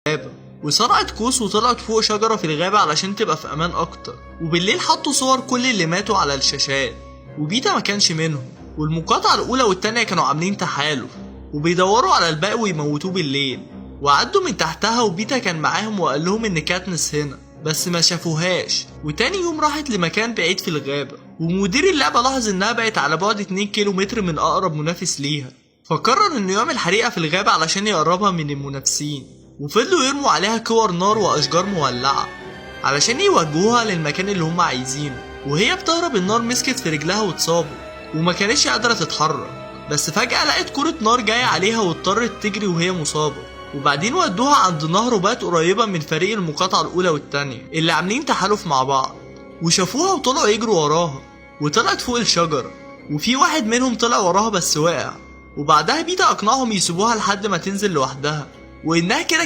الغابة، وصنعت قوس وطلعت فوق شجرة في الغابة علشان تبقى في أمان أكتر. وبالليل حطوا صور كل اللي ماتوا على الشاشات، وبيتا ما كانش منهم. والمقاطعة الأولى والتانية كانوا عاملين تحالف وبيدوروا على الباقي ويموتوه بالليل. وعدوا من تحتها وبيتا كان معاهم وقال لهم إن كاتنس هنا، بس ما شافوهاش. وتاني يوم راحت لمكان بعيد في الغابة، ومدير اللعبة لاحظ إنها بقت على بعد 2 كيلو متر من أقرب منافس ليها، فقرر إنه يعمل حريقة في الغابة علشان يقربها من المنافسين. وفضلوا يرموا عليها كور نار وأشجار مولعة علشان يوجهوها للمكان اللي هم عايزينه. وهي بتهرب النار مسكت في رجلها واتصابت وما كانتش قادرة تتحرك، بس فجأة لقت كرة نار جاية عليها واضطرت تجري وهي مصابة. وبعدين ودوها عند نهر وبقت قريبة من فريق المقاطعة الأولى والتانية اللي عاملين تحالف مع بعض، وشافوها وطلعوا يجروا وراها. وطلعت فوق الشجرة، وفي واحد منهم طلع وراها بس وقع. وبعدها بيتا أقنعهم يسيبوها لحد ما تنزل لوحدها، وإنها كده